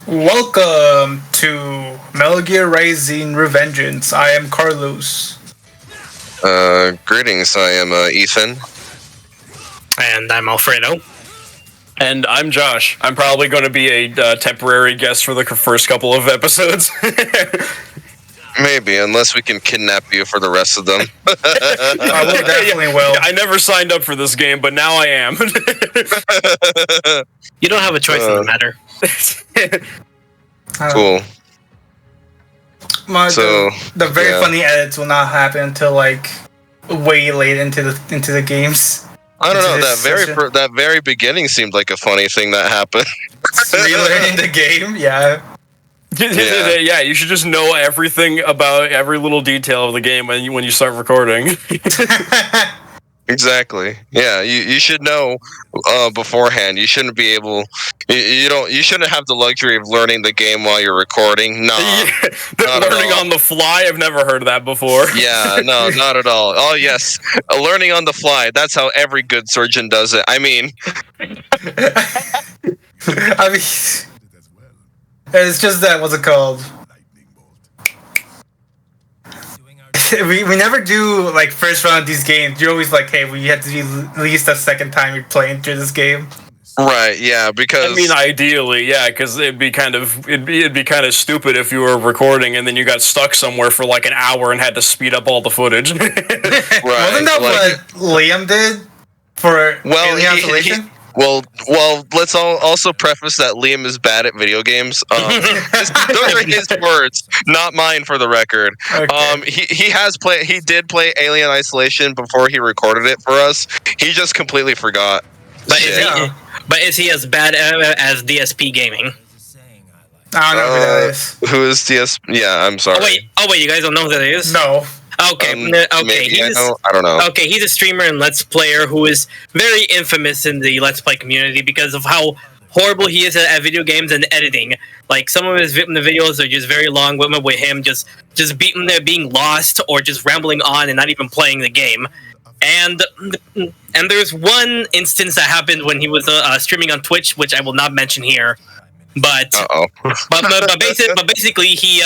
Welcome to Metal Gear Rising Revengeance. I am Carlos. Greetings, I am Ethan. And I'm Alfredo. And I'm Josh. I'm probably going to be a temporary guest for the first couple of episodes. Maybe, unless we can kidnap you for the rest of them. I will definitely will. I never signed up for this game, but now I am. You don't have a choice in the matter. Cool. The very funny edits will not happen until like way late into the games. I don't know. That very beginning seemed like a funny thing that happened. Relearning the game, yeah. Yeah, you should just know everything about every little detail of the game when you start recording. Exactly. Yeah, you should know beforehand. You shouldn't be able. You shouldn't have the luxury of learning the game while you're recording. No, learning on the fly. I've never heard of that before. Yeah, no, not at all. Oh yes, learning on the fly. That's how every good surgeon does it. I mean, it's just that, what's it called? we never do like first round of these games. You're always like, hey, we have to be at least a second time you're playing through this game. Right? Yeah, because I mean, ideally, yeah, because it'd be kind of stupid if you were recording and then you got stuck somewhere for like an hour and had to speed up all the footage. Right? Wasn't that what Liam did for Alien Isolation? Well, let's also preface that Liam is bad at video games. Those are his words, not mine, for the record. Okay. He did play Alien Isolation before he recorded it for us. He just completely forgot. But is he as bad as DSP Gaming? I don't know who that is. Who is DSP? Yeah, I'm sorry. Oh wait, you guys don't know who that is? No. Okay, maybe, I don't know. Okay, he's a streamer and Let's Player who is very infamous in the Let's Play community because of how horrible he is at video games and editing. Like, some of his videos are just very long with him just being lost or just rambling on and not even playing the game. And there's one instance that happened when he was streaming on Twitch, which I will not mention here. But basically he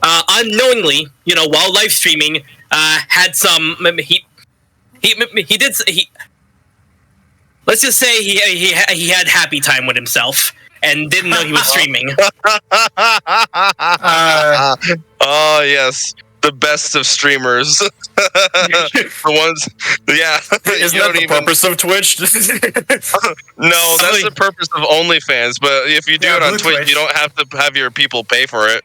unknowingly, while live streaming, had some let's just say he had happy time with himself and didn't know he was streaming. Oh yes, the best of streamers. The ones, yeah. Isn't that the purpose of Twitch? No, that's the purpose of OnlyFans. But if you do it on Twitch, you don't have to have your people pay for it.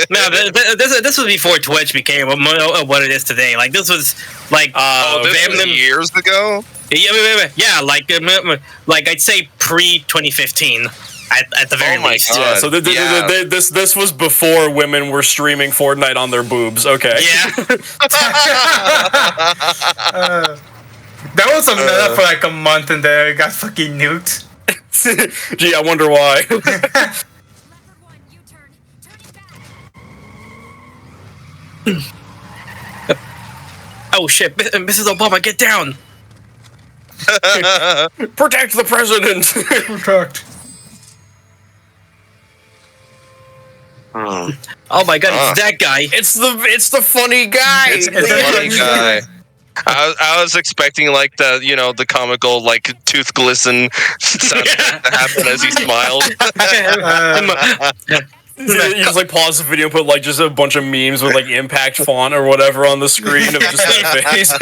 No, this was before Twitch became what it is today. Like, this was like this was years ago. Yeah, like I'd say pre-2015. At the very least. God. Yeah, so this was before women were streaming Fortnite on their boobs. Okay. Yeah. That was a meta for like a month and then it got fucking nuked. Gee, I wonder why. Oh shit, Mrs. Obama, get down! Protect the president! Protect. Oh my god, it's that guy. It's the funny guy. It's the funny guy. I was expecting like the comical like tooth glisten sound to happen as he smiled. You just like pause the video and put like just a bunch of memes with like impact font or whatever on the screen of just that face.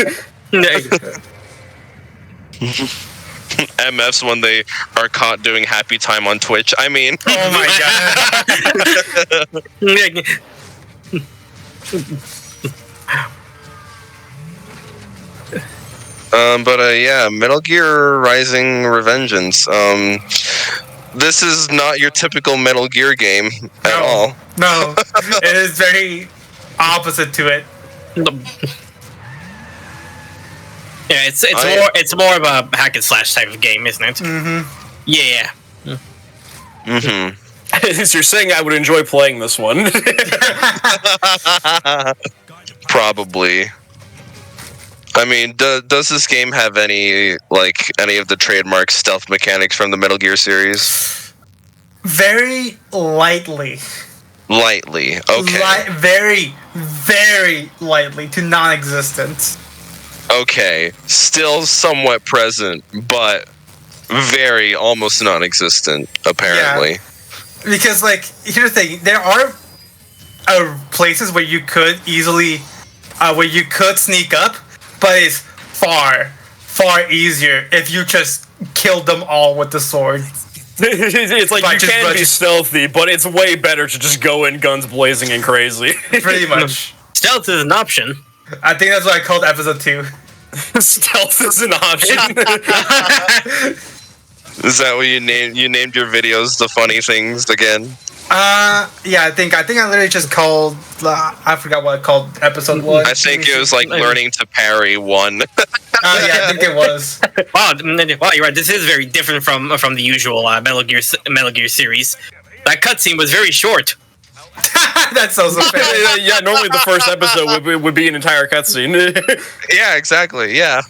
MFs when they are caught doing happy time on Twitch. I mean, oh my god. Yeah, Metal Gear Rising Revengeance. This is not your typical Metal Gear game at all. No, it is very opposite to it. Yeah, it's more of a hack and slash type of game, isn't it? Mm-hmm. Yeah. Mm-hmm. So you're saying I would enjoy playing this one? Probably. I mean, does this game have any of the trademark stealth mechanics from the Metal Gear series? Very lightly. Lightly, okay. Very, very lightly to non-existent. Okay, still somewhat present, but very almost non-existent, apparently. Yeah. Because, like, here's the thing: there are places where you could easily, where you could sneak up, but it's far, far easier if you just killed them all with the sword. It's like you can be stealthy, but it's way better to just go in guns blazing and crazy. Pretty much. Stealth is an option. I think that's what I called episode 2. Stealth is an option. Is that what you named? You named your videos the funny things again? Yeah, I think I literally just called. I forgot what I called episode 1. I think it was like learning to parry 1. Yeah, I think it was. Wow, you're right. This is very different from the usual Metal Gear series. That cutscene was very short. That's also fair. Yeah, normally the first episode would be an entire cutscene. Yeah, exactly. Yeah.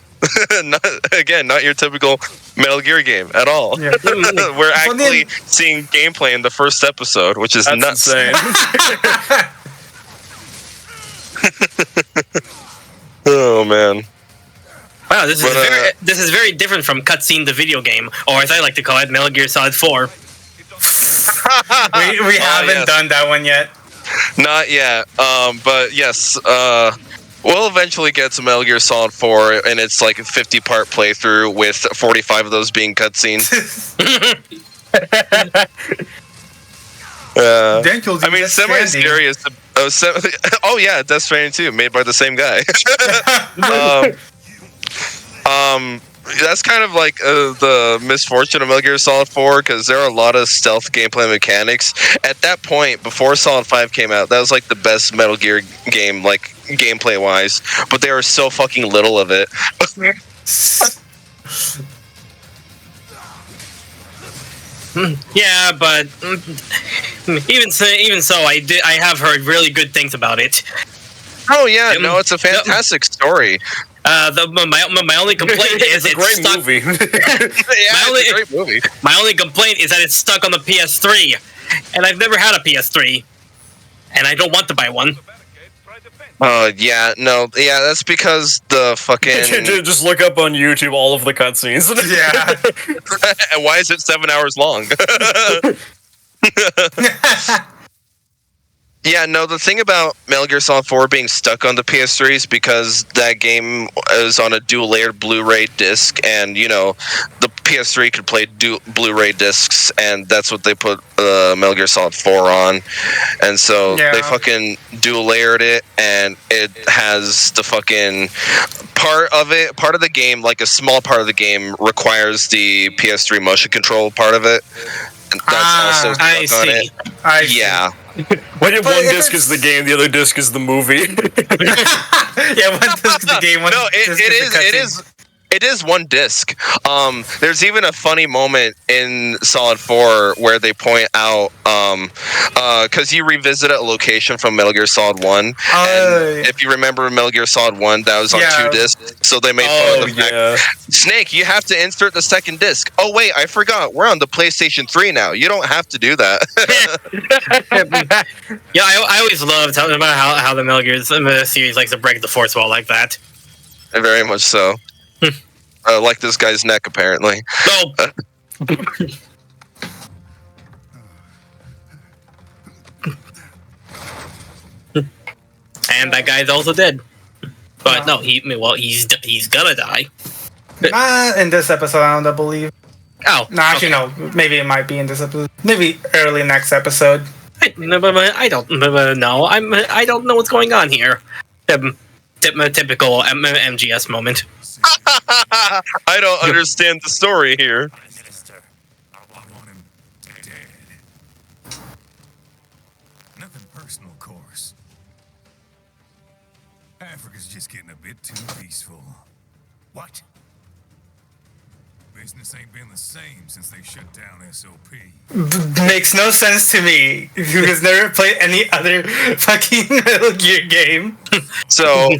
not your typical Metal Gear game at all. Yeah. We're actually seeing gameplay in the first episode, which is nuts. Insane. Oh man. Wow, this is very different from cutscene the video game, or as I like to call it, Metal Gear Solid 4. we haven't done that one yet. Not yet. But yes, we'll eventually get to Metal Gear Solid 4, and it's like a 50-part playthrough with 45 of those being cutscenes. I mean, semi-serious. Oh yeah, Death Stranding 2, made by the same guy. That's kind of like the misfortune of Metal Gear Solid 4, because there are a lot of stealth gameplay mechanics. At that point, before Solid 5 came out, that was like the best Metal Gear game, like gameplay-wise, but there was so fucking little of it. Yeah, but even so, I have heard really good things about it. Oh yeah, no, it's a fantastic story. My only complaint is it's a great stuck. movie. It's a great movie. My only complaint is that it's stuck on the PS3, and I've never had a PS3, and I don't want to buy one. That's because the fucking just look up on YouTube all of the cutscenes. Yeah. And why is it 7 hours long? Yeah, no, the thing about Metal Gear Solid 4 being stuck on the PS3 is because that game is on a dual-layered Blu-ray disc, and, you know, the PS3 could play Blu-ray discs, and that's what they put Metal Gear Solid 4 on. And so they fucking dual-layered it, and it has the fucking part of the game, like a small part of the game, requires the PS3 motion control part of it. And that's also stuck on it. Yeah. One disc is the game, the other disc is the movie. Yeah, one disc is the game. It is one disc. There's even a funny moment in Solid 4 where they point out, because you revisit a location from Metal Gear Solid 1, and if you remember Metal Gear Solid 1, that was on 2 discs, so they made fun of the fact, Snake, you have to insert the second disc. Oh wait, I forgot, we're on the PlayStation 3 now. You don't have to do that. Yeah, I always love talking about how the Metal Gear series likes to break the fourth wall like that. Very much so. Like this guy's neck, apparently. No. And that guy's also dead. But no, he's gonna die. In this episode, I don't believe. Oh, no, actually, no. Maybe it might be in this episode. Maybe early next episode. I don't know. I don't know what's going on here. Typical MGS moment. I don't understand the story here. Minister, I want him dead. Nothing personal, of course. Africa's just getting a bit too peaceful. What? Business ain't been the same since they shut down SOP. Makes no sense to me. Who has never played any other fucking Metal Gear game. So,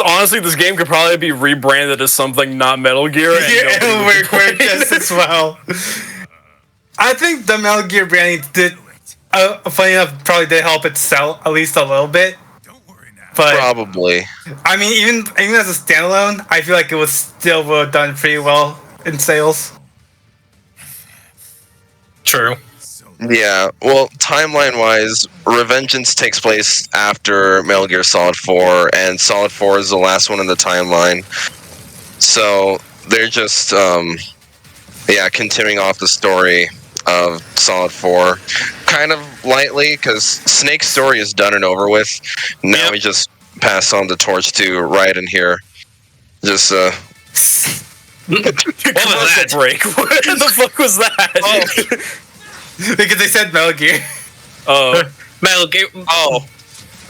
Honestly, this game could probably be rebranded as something not Metal Gear. And Yeah, it'll work just as well. I think the Metal Gear branding did, funny enough, probably did help it sell at least a little bit. But Probably. I mean, even as a standalone, I feel like it was still would have done pretty well in sales. True. Yeah, well, timeline-wise, Revengeance takes place after Metal Gear Solid 4, and Solid 4 is the last one in the timeline. So they're just, continuing off the story of Solid 4, kind of lightly, because Snake's story is done and over with. Now we just pass on the torch to Raiden here. Just, What was that? break. What the fuck was that? Oh. Because they said Metal Gear. Metal Gear. Okay.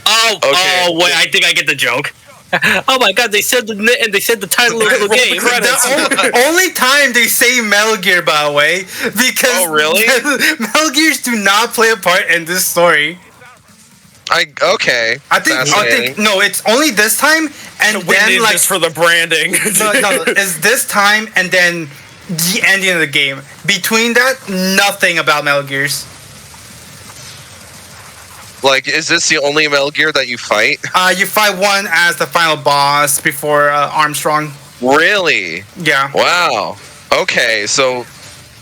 Oh, wait, I think I get the joke. Oh my god, they said the title of the game. The only time they say Metal Gear, by the way, because Oh, really? Metal Gears do not play a part in this story. I think No, it's only this time, and then like just for the branding. no, it's this time and then the ending of the game. Between that, nothing about Metal Gears. Like, is this the only Metal Gear that you fight? You fight one as the final boss before Armstrong. Really? Yeah. Wow. Okay, so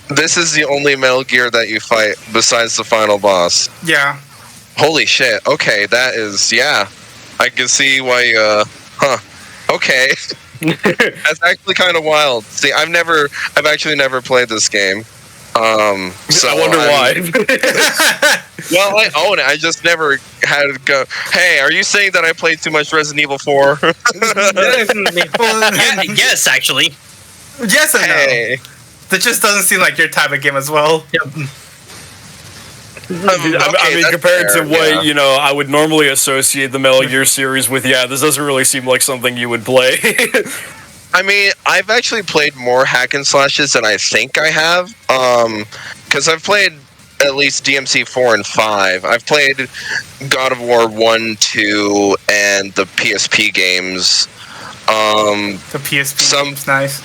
this is the only Metal Gear that you fight besides the final boss. Yeah. Holy shit. Okay, that is, yeah. I can see why, Okay. That's actually kind of wild. See, I've actually never played this game. So I wonder why. Well, I own it. I just never had to go. Hey, are you saying that I played too much Resident Evil 4? Yes, actually. Yes and Hey. no. That just doesn't seem like your type of game as well. Yep. I mean, compared to what I would normally associate the Metal Gear series with, this doesn't really seem like something you would play. I mean, I've actually played more hack and slashes than I think I have. Because I've played at least DMC 4 and 5. I've played God of War 1, 2, and the PSP games. The PSP game's nice.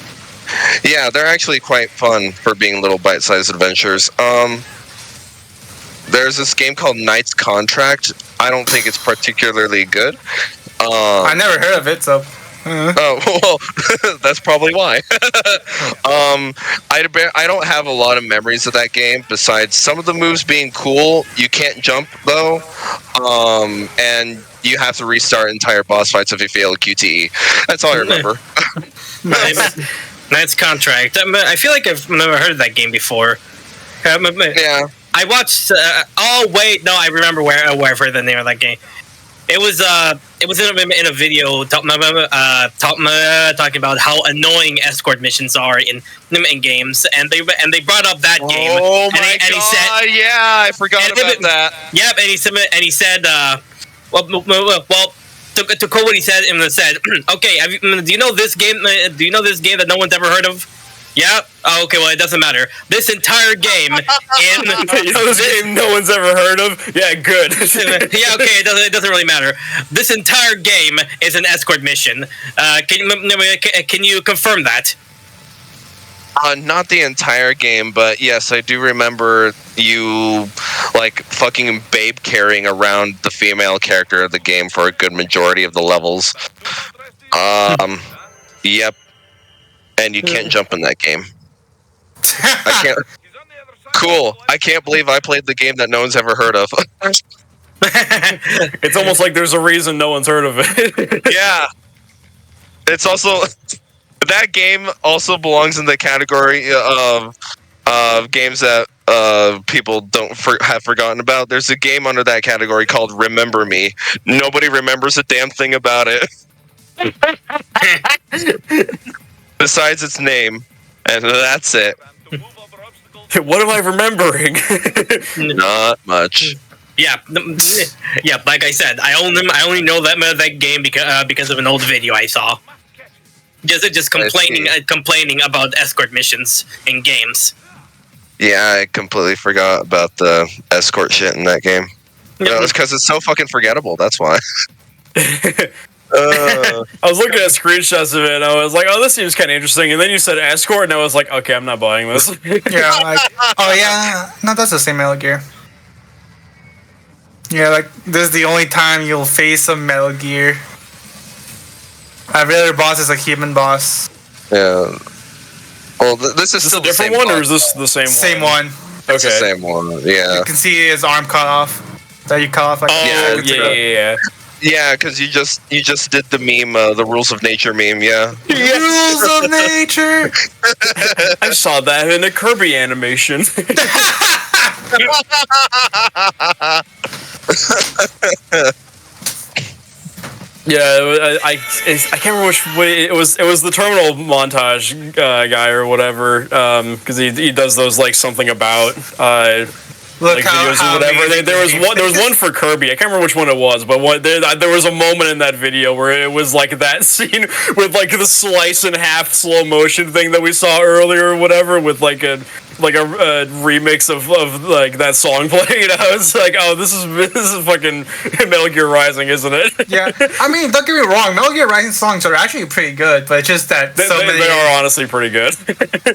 Yeah, they're actually quite fun for being little bite-sized adventures. There's this game called Knight's Contract. I don't think it's particularly good. I never heard of it, so. Oh, well, that's probably why. I don't have a lot of memories of that game, besides some of the moves being cool. You can't jump, though. And you have to restart entire boss fights if you fail a QTE. That's all I remember. Knight's Contract. I feel like I've never heard of that game before. Yeah. I watched. I remember where I've heard the name of that game. It was in a video talking about how annoying escort missions are in games, and they brought up that game. Oh my and he said, yeah, I forgot about that. Yep, and he said, to quote what he said, okay, do you know this game? Do you know this game that no one's ever heard of? Yeah. Oh, okay. Well, it doesn't matter. This entire game this game no one's ever heard of. Yeah, good. Yeah. Okay. It doesn't really matter. This entire game is an escort mission. Can you confirm that? Not the entire game, but yes, I do remember you fucking babe carrying around the female character of the game for a good majority of the levels. Yep. And you can't jump in that game. I can't. Cool. I can't believe I played the game that no one's ever heard of. It's almost like there's a reason no one's heard of it. Yeah. It's also that game also belongs in the category of games that people have forgotten about. There's a game under that category called Remember Me. Nobody remembers a damn thing about it. Besides its name, and that's it. What am I remembering? Not much. Yeah, like I said, I only know that game because of an old video I saw. Just complaining about escort missions in games. Yeah, I completely forgot about the escort shit in that game. Yeah. No, it's because it's so fucking forgettable. That's why. Uh, I was looking at screenshots of it, and I was like, "Oh, this seems kind of interesting." And then you said escort, and I was like, "Okay, I'm not buying this." Yeah, like, oh yeah, no, that's the same Metal Gear. Yeah, like, this is the only time you'll face a Metal Gear. Every other boss is a human boss. yeah. Well, this is Is this still a different the same one, or is this the same one? Same one. It's the Okay. same one. Yeah. You can see his arm cut off. That you cut off like Oh, seconds yeah, ago. yeah. Yeah, because you just did the meme, the rules of nature meme. Yeah. Rules of nature. I saw that in a Kirby animation. Yeah, I can't remember which way it was. It was the terminal montage guy or whatever, because he does those like something about Look like how, videos how or whatever. amazing There was the one. There was game one for Kirby. I can't remember which one it was, but there was a moment in that video where it was like that scene with like the slice in half slow motion thing that we saw earlier or whatever, with like a remix of like that song playing. And I was like, oh, this is fucking Metal Gear Rising, isn't it? Yeah, I mean, don't get me wrong. Metal Gear Rising songs are actually pretty good, but it's just that They are honestly pretty good.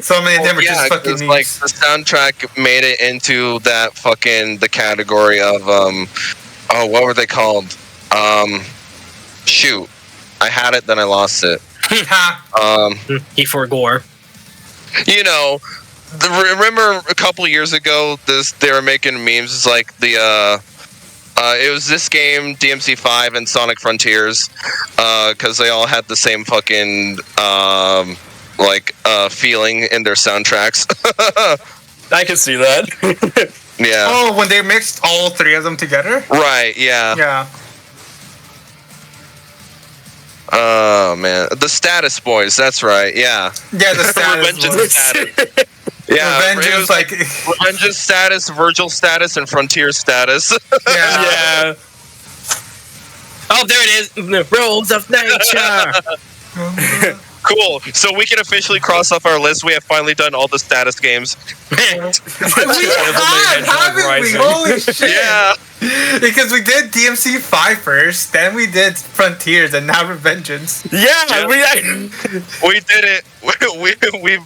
so many of them are just fucking 'cause, like memes. the soundtrack made it into that fucking the category of oh, what were they called? Shoot, I had it, then I lost it. Ha. He forgore. You know, remember a couple years ago, they were making memes. It's like the it was this game, DMC5 and Sonic Frontiers, because they all had the same fucking feeling in their soundtracks. I can see that. Yeah. Oh, when they mixed all three of them together? Right. Yeah. Yeah. Oh man, the Status Boys. That's right. Yeah. Yeah, the status Revengeance was. Status. Yeah. Revengeance, it was like, Revengeance Status, Virgil Status, and Frontier Status. yeah. Yeah. Oh, there it is. The rules of nature. Cool. So we can officially cross off our list. We have finally done all the Status games. We have, haven't we? Rising. Holy shit. Yeah. Because we did DMC 5 first, then we did Frontiers, and now Revengeance. Yeah, We did it.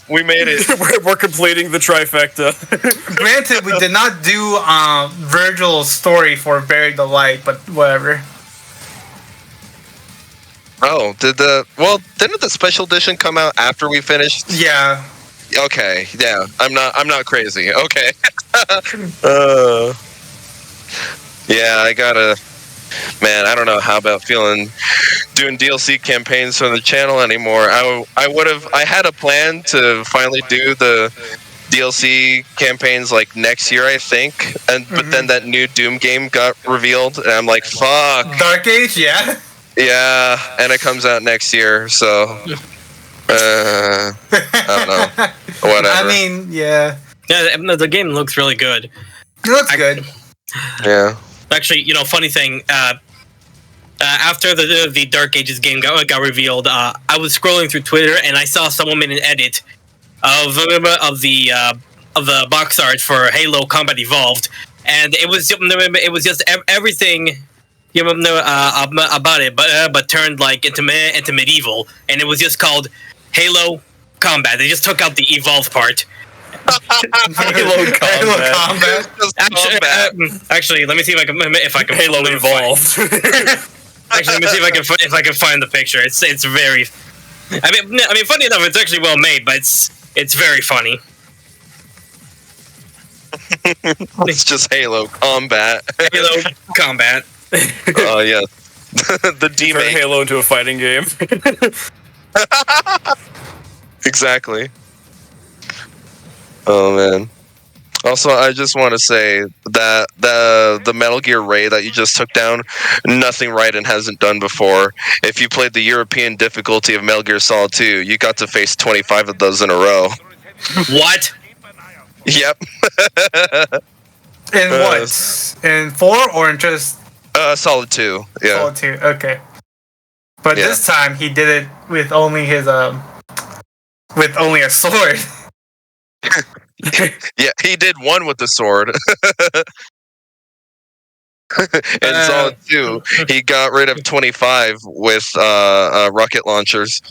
We made it. we're completing the trifecta. Granted, we did not do Virgil's story for Buried the Light, but whatever. Oh, didn't the special edition come out after we finished? Yeah. Okay, yeah. I'm not crazy. Okay. Yeah, I gotta. Man, I don't know how about doing DLC campaigns for the channel anymore. I had a plan to finally do the DLC campaigns like next year, I think. But then that new Doom game got revealed, and I'm like, fuck. Dark Age, yeah. Yeah, and it comes out next year, so I don't know. Whatever. I mean, yeah. Yeah, the game looks really good. It looks good. Yeah. Actually, funny thing. After the Dark Ages game got revealed, I was scrolling through Twitter and I saw someone made an edit of the box art for Halo Combat Evolved, and it was just everything about it, but turned like into medieval, and it was just called Halo Combat. They just took out the evolved part. Halo Combat. Actually, let me see if I can Halo Evolved. Actually, let me see if I can find the picture. It's very. I mean, funny enough, it's actually well made, but it's very funny. It's just Halo Combat. Halo Combat. Oh yeah. The Turn demake. Halo into a fighting game. Exactly. Oh man. Also, I just want to say that the Metal Gear raid that you just took down, nothing Raiden hasn't done before. If you played the European difficulty of Metal Gear Solid 2, you got to face 25 of those in a row. What? Yep. In what? In 4 or in just Solid 2. Yeah. Solid 2? Okay. But Yeah. this time he did it with only his with only a sword. Yeah, he did one with the sword. In Zone 2, he got rid of 25 with rocket launchers.